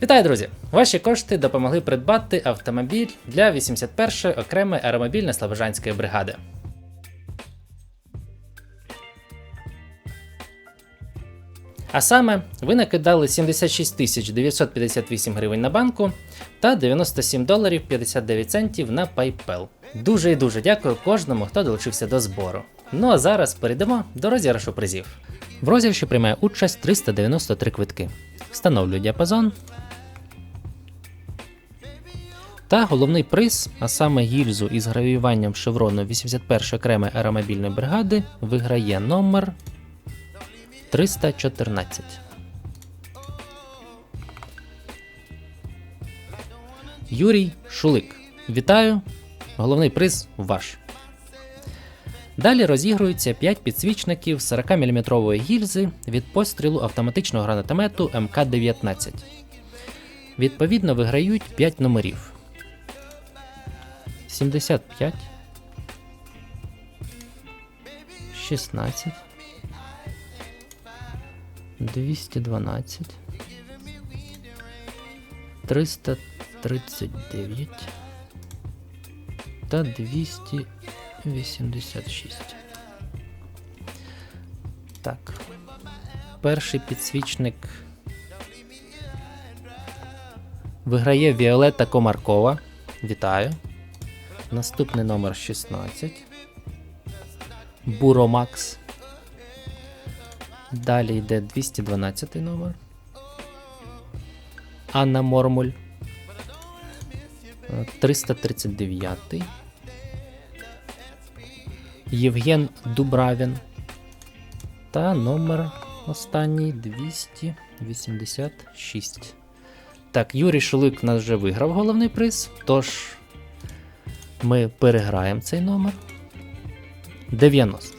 Вітаю, друзі! Ваші кошти допомогли придбати автомобіль для 81-ї окремої аеромобільно-слобожанської бригади. А саме, ви накидали 76 958 гривень на банку та $97.59 на PayPal. Дуже і дуже дякую кожному, хто долучився до збору. Ну а зараз перейдемо до розіграшу призів. В розіграші приймає участь 393 квитки. Встановлюю діапазон. Та головний приз, а саме гільзу із гравіюванням шеврону 81-ї окремої аеромобільної бригади, виграє номер 314. Юрій Шулик. Вітаю! Головний приз ваш. Далі розігрується 5 підсвічників 40-мм гільзи від пострілу автоматичного гранатомету МК-19. Відповідно, виграють 5 номерів. 75, 16, 212, 339 та 286. Так, перший підсвічник виграє Віолетта Комаркова. Вітаю. Наступний номер 16. Буромакс. Далі йде 212 номер. Анна Мормуль. 339. Євген Дубравін. Та номер останній 286. Так, Юрій Шулик нас вже виграв головний приз, тож ми переграємо цей номер. 90.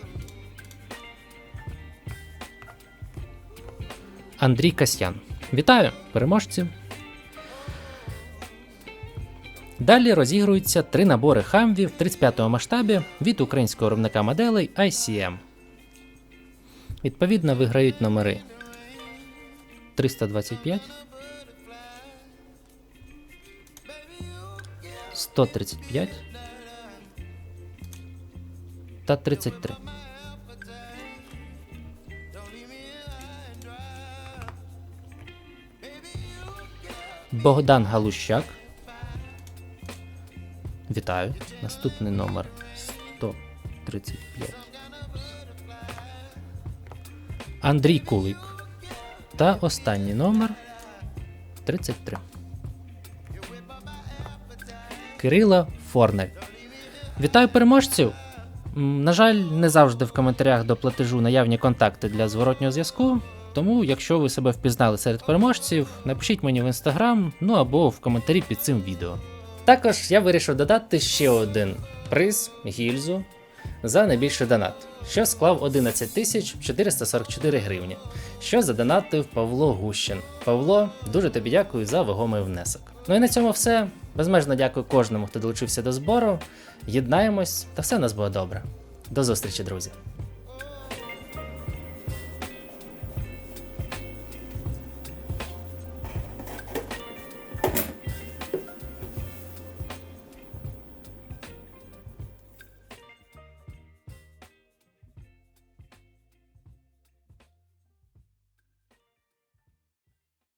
Андрій Касьян. Вітаю, переможці! Далі розігруються 3 набори Хамві в 35-му масштабі від українського виробника моделей ICM. Відповідно, виграють номери 325, 135 та 33. Богдан Галущак. Вітаю. Наступний номер 135. Андрій Кулик. Та останній номер 33. Кирило Форнель. Вітаю переможців! На жаль, не завжди в коментарях до платежу наявні контакти для зворотнього зв'язку, тому якщо ви себе впізнали серед переможців, напишіть мені в інстаграм, ну або в коментарі під цим відео. Також я вирішив додати ще один приз, гільзу, за найбільший донат, що склав 11 444 гривні, що задонатив Павло Гущин. Павло, дуже тобі дякую за вагомий внесок. Ну і на цьому все. Безмежно дякую кожному, хто долучився до збору. Єднаємось, та все у нас буде добре. До зустрічі, друзі!